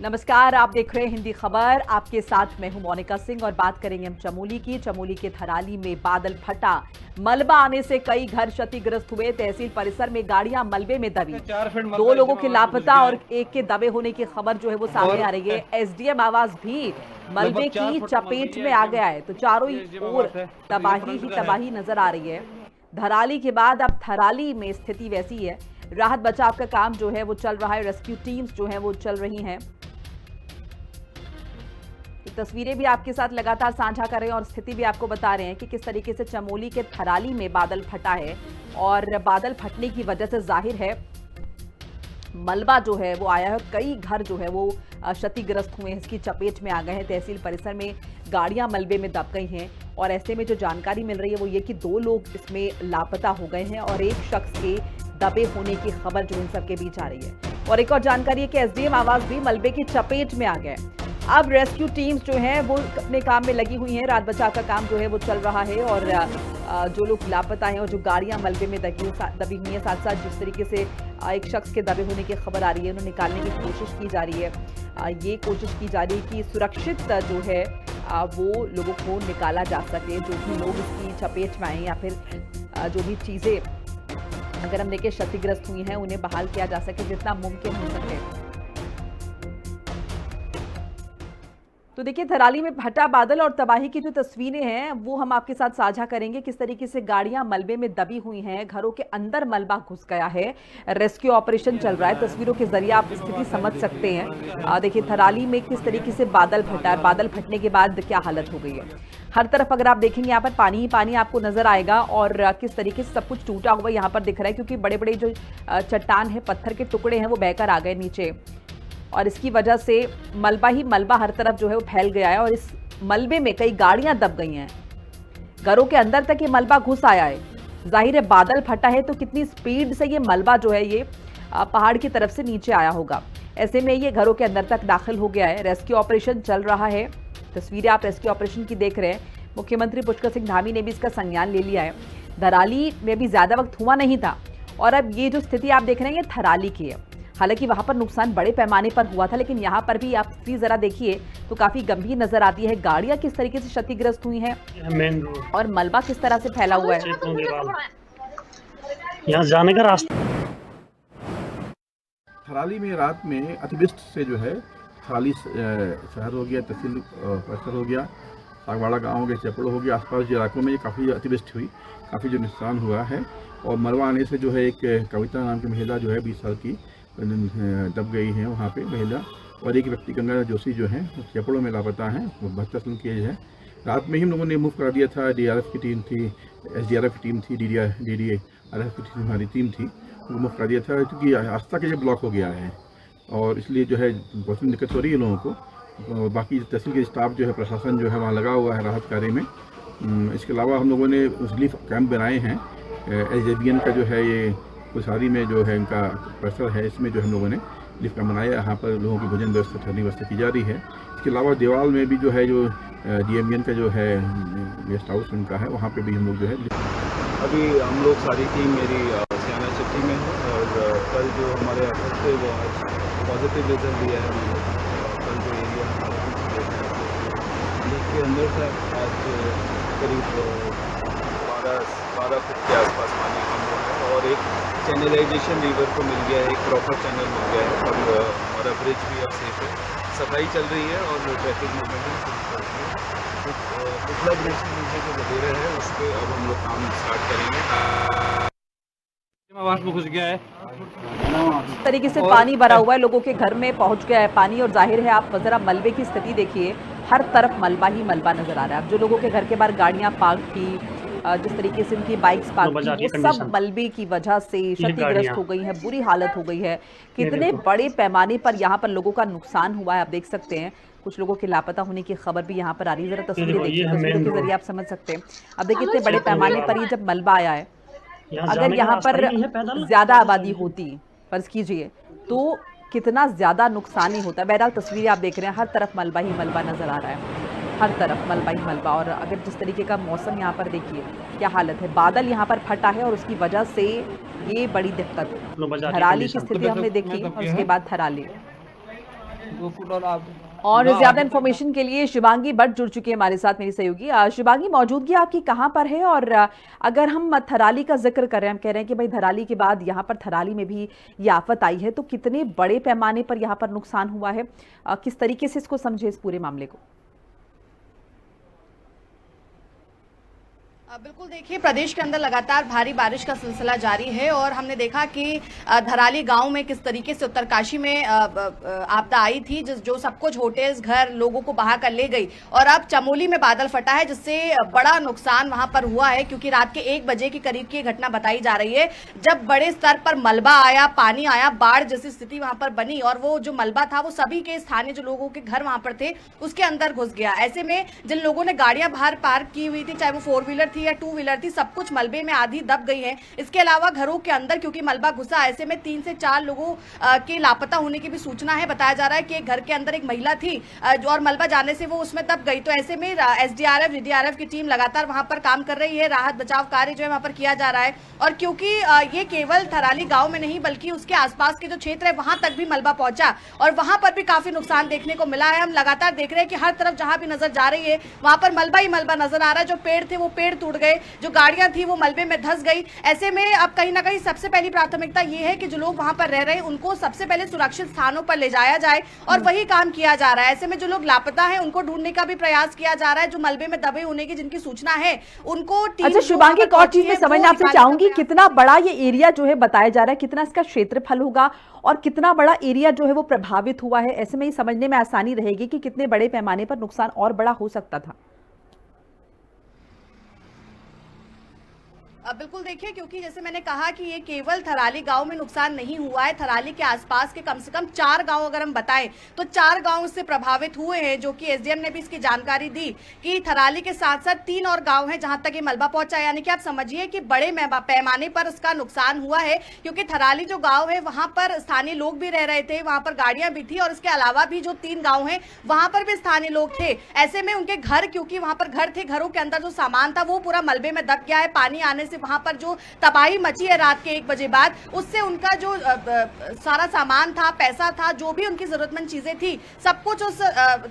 नमस्कार, आप देख रहे हैं हिंदी खबर। आपके साथ मैं हूं मोनिका सिंह और बात करेंगे हम चमोली की। चमोली के थराली में बादल फटा, मलबा आने से कई घर क्षतिग्रस्त हुए। तहसील परिसर में गाड़ियां मलबे में दबी, 2 लोगों के लापता और एक के दबे होने की खबर जो है वो सामने आ रही है। एसडीएम आवास भी मलबे की चपेट में आ गया है, तो चारों ओर तबाही ही तबाही नजर आ रही है। धराली के बाद अब थराली में स्थिति वैसी है। राहत बचाव का काम जो है वो चल रहा है, रेस्क्यू टीम्स जो है वो चल रही हैं। तस्वीरें भी आपके साथ लगातार साझा कर रहे हैं और स्थिति भी आपको बता रहे हैं कि किस तरीके से चमोली के थराली में बादल फटा है। और बादल फटने की वजह से जाहिर है मलबा जो है वो आया है, कई घर जो है वो क्षतिग्रस्त हुए हैं, इसकी चपेट में आ गए हैं। तहसील परिसर में गाड़ियां मलबे में दब गई हैं और ऐसे में जो जानकारी मिल रही है वो ये कि 2 लोग इसमें लापता हो गए हैं और एक शख्स के दबे होने की खबर जो इन सबके बीच आ रही है। और एक और जानकारी है कि एसडीएम आवास भी मलबे की चपेट में आ गए। अब रेस्क्यू टीम्स जो हैं वो अपने काम में लगी हुई हैं, राहत बचाव का काम जो है वो चल रहा है। और जो लोग लापता हैं और जो गाड़ियां मलबे में दबी हुई हैं, साथ साथ जिस तरीके से एक शख्स के दबे होने की खबर आ रही है, उन्हें निकालने की कोशिश की जा रही है। ये कोशिश की जा रही है कि सुरक्षित जो है वो लोगों को निकाला जा सके, जो भी लोग इसकी चपेट में आए या फिर जो भी चीज़ें अगर हम देखें क्षतिग्रस्त हुई हैं उन्हें बहाल किया जा सके जितना मुमकिन हो सके। तो देखिए, थराली में फटा बादल और तबाही की जो तस्वीरें हैं वो हम आपके साथ साझा करेंगे। किस तरीके से गाड़ियां मलबे में दबी हुई हैं, घरों के अंदर मलबा घुस गया है, रेस्क्यू ऑपरेशन चल रहा है। तस्वीरों के जरिए आप स्थिति समझ सकते हैं। देखिए थराली में किस तरीके से बादल फटा है, बादल फटने के बाद क्या हालत हो गई है। हर तरफ अगर आप देखेंगे यहाँ पर पानी ही पानी आपको नजर आएगा और किस तरीके से सब कुछ टूटा हुआ यहाँ पर दिख रहा है, क्योंकि बड़े बड़े जो चट्टान है, पत्थर के टुकड़े हैं वो बहकर आ गए नीचे और इसकी वजह से मलबा ही मलबा हर तरफ जो है वो फैल गया है। और इस मलबे में कई गाड़ियां दब गई हैं, घरों के अंदर तक ये मलबा घुस आया है। जाहिर है बादल फटा है तो कितनी स्पीड से ये मलबा जो है ये पहाड़ की तरफ से नीचे आया होगा। ऐसे में ये घरों के अंदर तक दाखिल हो गया है। रेस्क्यू ऑपरेशन चल रहा है, तस्वीरें आप रेस्क्यू ऑपरेशन की देख रहे हैं। मुख्यमंत्री पुष्कर सिंह धामी ने भी इसका संज्ञान ले लिया है। धराली में भी ज्यादा वक्त हुआ नहीं था और अब ये जो स्थिति आप देख रहे हैं ये थराली की है। हालांकि वहां पर नुकसान बड़े पैमाने पर हुआ था, लेकिन यहाँ पर भी आप जरा देखिए तो काफी गंभीर नजर आती है। गाड़ियां किस तरीके से क्षतिग्रस्त हुई हैं और मलबा किस तरह से फैला हुआ है। यहाँ जाने का रास्ता। थराली में रात में अतिवृष्टि से जो है थराली शहर हो गया, तहसील परिसर हो गया, सागवाड़ा गाँव हो गया, चपड़ो हो गया, आसपास के इलाकों में काफ़ी अतिवृष्टि हुई, काफ़ी जो नुकसान हुआ है। और मलबा आने से जो है एक कविता नाम की महिला जो है 20 साल की दब गई है वहाँ पे महिला, और एक व्यक्ति गंगा जोशी जो है चपड़ों में लापता है, वो 72 की एज है। रात में ही हम लोगों ने मूव करा दिया था। डीआरएफ की टीम थी, एसडीआरएफ की टीम थी, डीडीआरएफ की हमारी टीम थी, वो मूव करा दिया था क्योंकि रास्ता के ब्लॉक हो गया है और इसलिए जो है बहुत दिक्कत हो रही है लोगों को। और बाकी तहसील के स्टाफ जो है, प्रशासन जो है वहाँ लगा हुआ है राहत कार्य में। इसके अलावा हम लोगों ने रिलीफ कैंप बनाए हैं। एसजेवीएन का जो है ये कुशारी में जो है इनका परिसर है, इसमें जो हम लोगों ने लिफ्ट का बनाया, यहाँ पर लोगों की भोजन व्यवस्था, ठहरने व्यवस्था की जा रही है। इसके अलावा देवाल में भी जो है जो डीएमवीएन का जो है गेस्ट हाउस उनका है, वहाँ पे भी हम लोग जो है अभी हम लोग सारी टीम मेरी सियाना सिटी में है और कल जो हमारे एफर्ट थे वो आज पॉजिटिव रिजल्ट दिया है। कल जो एरिया के अंदर था आज करीब 12 फुट के आसपास पानी कम हुआ है और एक चैनलाइजेशन रिवर को मिल गया है, एक प्रॉपर चैनल मिल गया है और हमारा ब्रिज भी अब सेफ है। सफाई चल रही है और ट्रैफिक मूवमेंट पिछला ब्रिज के नीचे जो बटेरा है उस पर अब हम लोग काम स्टार्ट करेंगे। आवास में घुस गया है, इस तरीके से पानी भरा हुआ है, लोगों के घर में पहुंच गया है पानी। और जाहिर है आप जरा मलबे की स्थिति देखिए, हर तरफ मलबा ही मलबा नजर आ रहा है। अब जो लोगों के घर के बाहर गाड़ियां पार्क की, जिस तरीके से उनकी बाइक्स पार्क की, वो सब मलबे की वजह से क्षतिग्रस्त हो गई है, बुरी हालत हो गई है। कितने बड़े पैमाने पर यहाँ पर लोगों का नुकसान हुआ है आप देख सकते हैं। कुछ लोगों के लापता होने की खबर भी यहाँ पर आ रही है। जरा तस्वीरें देखिए, तस्वीरों के जरिए आप समझ सकते हैं। अब देखिए इतने बड़े पैमाने पर ये जब मलबा आया है, अगर यहाँ पर ज्यादा आबादी होती, फर्ज कीजिए, तो कितना ज्यादा नुकसान ही होता है। बहरहाल तस्वीरें आप देख रहे हैं, हर तरफ मलबा ही मलबा नजर आ रहा है, हर तरफ मलबा ही मलबा। और अगर जिस तरीके का मौसम यहाँ पर देखिए क्या हालत है, बादल यहाँ पर फटा है और उसकी वजह से ये बड़ी दिक्कत है। थराली की स्थिति हमने देखी और उसके बाद थराली और ज्यादा इन्फॉर्मेशन के लिए शिवांगी भट्ट जुड़ चुकी है हमारे साथ, मेरी सहयोगी। शिवांगी, मौजूदगी आपकी कहां पर है? और अगर हम थराली का जिक्र कर रहे हैं, हम कह रहे हैं कि भाई धराली के बाद यहाँ पर थराली में भी ये आफत आई है, तो कितने बड़े पैमाने पर यहाँ पर नुकसान हुआ है, किस तरीके से इसको समझे इस पूरे मामले को? बिल्कुल, देखिए प्रदेश के अंदर लगातार भारी बारिश का सिलसिला जारी है और हमने देखा कि धराली गांव में किस तरीके से उत्तरकाशी में आपदा आई थी, जो सब कुछ होटल्स, घर, लोगों को बहा कर ले गई। और अब चमोली में बादल फटा है, जिससे बड़ा नुकसान वहां पर हुआ है, क्योंकि रात के 1 बजे के करीब की घटना बताई जा रही है, जब बड़े स्तर पर मलबा आया, पानी आया, बाढ़ जैसी स्थिति वहां पर बनी और वो जो मलबा था वो सभी के स्थानीय जो लोगों के घर वहां पर थे उसके अंदर घुस गया। ऐसे में जिन लोगों ने गाड़ियां बाहर पार्क की हुई थी, चाहे वो 4 व्हीलर थी या 2 व्हीलर थी, सब कुछ मलबे में आधी दब गई है। इसके अलावा घरों के अंदर क्योंकि मलबा घुसा, ऐसे में 3 से 4 लोगों के लापता होने की भी सूचना है। बताया जा रहा है कि एक घर के अंदर एक महिला थी और मलबा जाने से वो उसमें दब गई। तो ऐसे में एसडीआरएफ, जीडीआरएफ की टीम लगातार वहां पर काम कर रही है, राहत बचाव कार्य जो है वहां पर किया जा रहा है। और क्योंकि ये केवल थराली गांव में नहीं बल्कि उसके आसपास के जो क्षेत्र है वहां तक भी मलबा पहुंचा और वहां पर भी काफी नुकसान देखने को मिला है। हम लगातार देख रहे हैं कि हर तरफ जहां भी नजर जा रही है वहां पर मलबा ही मलबा नजर आ रहा है। जो पेड़ थे वो पेड़ टूट गए, जो गाड़ियां थी वो मलबे में धंस गई। ऐसे में अब कहीं ना कहीं सबसे पहली प्राथमिकता ये है कि जो लोग वहां पर रह रहे हैं उनको सबसे पहले सुरक्षित स्थानों पर ले जाया जाए और वही काम किया जा रहा है। ऐसे में जो लोग लापता हैं उनको ढूंढने का भी प्रयास किया जा रहा है। जो मलबे में दबे होने की जिनकी सूचना है उनको टीम, अच्छा शिवांगी, एक और चीज मैं समझना आपसे चाहूंगी, कितना बड़ा ये एरिया जो है बताया जा रहा है, कितना इसका क्षेत्रफल होगा और कितना बड़ा एरिया जो है वो प्रभावित हुआ है? ऐसे में ये समझने में आसानी रहेगी कि कितने बड़े पैमाने पर नुकसान और बड़ा हो सकता था। बिल्कुल, देखिए क्योंकि जैसे मैंने कहा कि ये केवल थराली गांव में नुकसान नहीं हुआ है, थराली के आसपास के कम से कम 4 गांव अगर हम बताएं तो 4 गांव इससे प्रभावित हुए हैं, जो कि एसडीएम ने भी इसकी जानकारी दी कि थराली के साथ साथ 3 और गांव हैं जहां तक ये मलबा पहुंचा। यानी कि आप समझिए कि बड़े पैमाने पर इसका नुकसान हुआ है, क्योंकि थराली जो गाँव है वहां पर स्थानीय लोग भी रह रहे थे, वहां पर गाड़ियां भी थी और इसके अलावा भी जो 3 गाँव है वहां पर भी स्थानीय लोग थे। ऐसे में उनके घर, क्योंकि वहां पर घर थे, घरों के अंदर जो सामान था वो पूरा मलबे में दब गया है। पानी आने से वहां पर जो तबाही मची है रात के 1 बजे बाद, उससे उनका जो सारा सामान था, पैसा था, जो भी उनकी जरूरतमंद चीजें थी, सब कुछ उस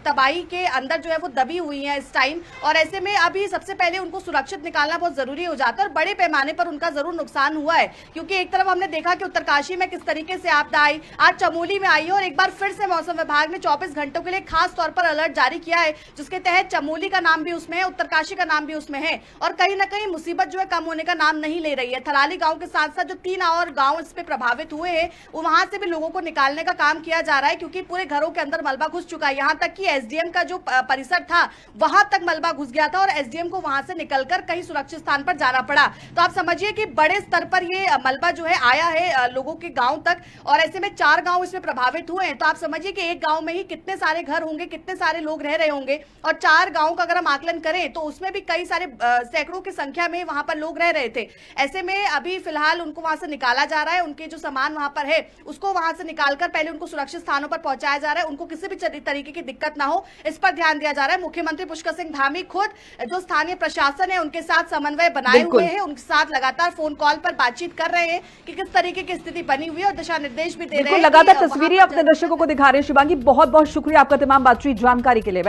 तबाही के अंदर जो है वो दबी हुई है इस टाइम। और ऐसे में अभी सबसे पहले उनको सुरक्षित निकालना बहुत जरूरी हो जाता है और बड़े पैमाने पर उनका जरूर नुकसान हुआ है, क्योंकि एक तरफ हमने देखा कि उत्तरकाशी में किस तरीके से आपदा आई, आज चमोली में आई है और एक बार फिर से मौसम विभाग ने 24 घंटों के लिए खास तौर पर अलर्ट जारी किया है, जिसके तहत चमोली का नाम भी उसमें है, उत्तरकाशी का नाम भी उसमें है। और कहीं ना कहीं मुसीबत जो है कम होने का नाम नहीं ले रही है। थराली गांव के साथ साथ जो 3 और गांव इस पे प्रभावित हुए हैं वहां से भी लोगों को निकालने का काम किया जा रहा है, क्योंकि पूरे घरों के अंदर मलबा घुस चुका है। यहां तक कि एसडीएम का जो परिसर था वहां तक मलबा घुस गया था और एसडीएम को वहां से निकलकर कहीं सुरक्षित स्थान पर जाना पड़ा। तो आप समझिए कि बड़े स्तर पर ये मलबा जो है आया है लोगों के गांव तक, और ऐसे में 4 गांव इसमें प्रभावित हुए हैं। तो आप समझिए कि एक गांव में ही कितने सारे घर होंगे, कितने सारे लोग रह रहे होंगे, और 4 गांव का अगर हम आकलन करें तो उसमें भी कई सारे सैकड़ों की संख्या में वहां पर लोग रह रहे थे। ऐसे में अभी फिलहाल उनको वहां से निकाला जा रहा है, उनके जो सामान वहां पर है उसको वहां से निकालकर पहले उनको सुरक्षित स्थानों पर पहुंचाया जा रहा है, उनको किसी भी तरीके की दिक्कत ना हो इस पर ध्यान दिया जा रहा है। मुख्यमंत्री पुष्कर सिंह धामी खुद जो स्थानीय प्रशासन है उनके साथ समन्वय बनाए हुए हैं, उनके साथ लगातार फोन कॉल पर बातचीत कर रहे हैं कि किस तरीके की स्थिति बनी हुई है और दिशा निर्देश भी दे रहे हैं। लगातार तस्वीरें अपने दर्शकों को दिखा रहे हैं। शिवांगी, बहुत बहुत शुक्रिया आपका तमाम बातचीत जानकारी के लिए।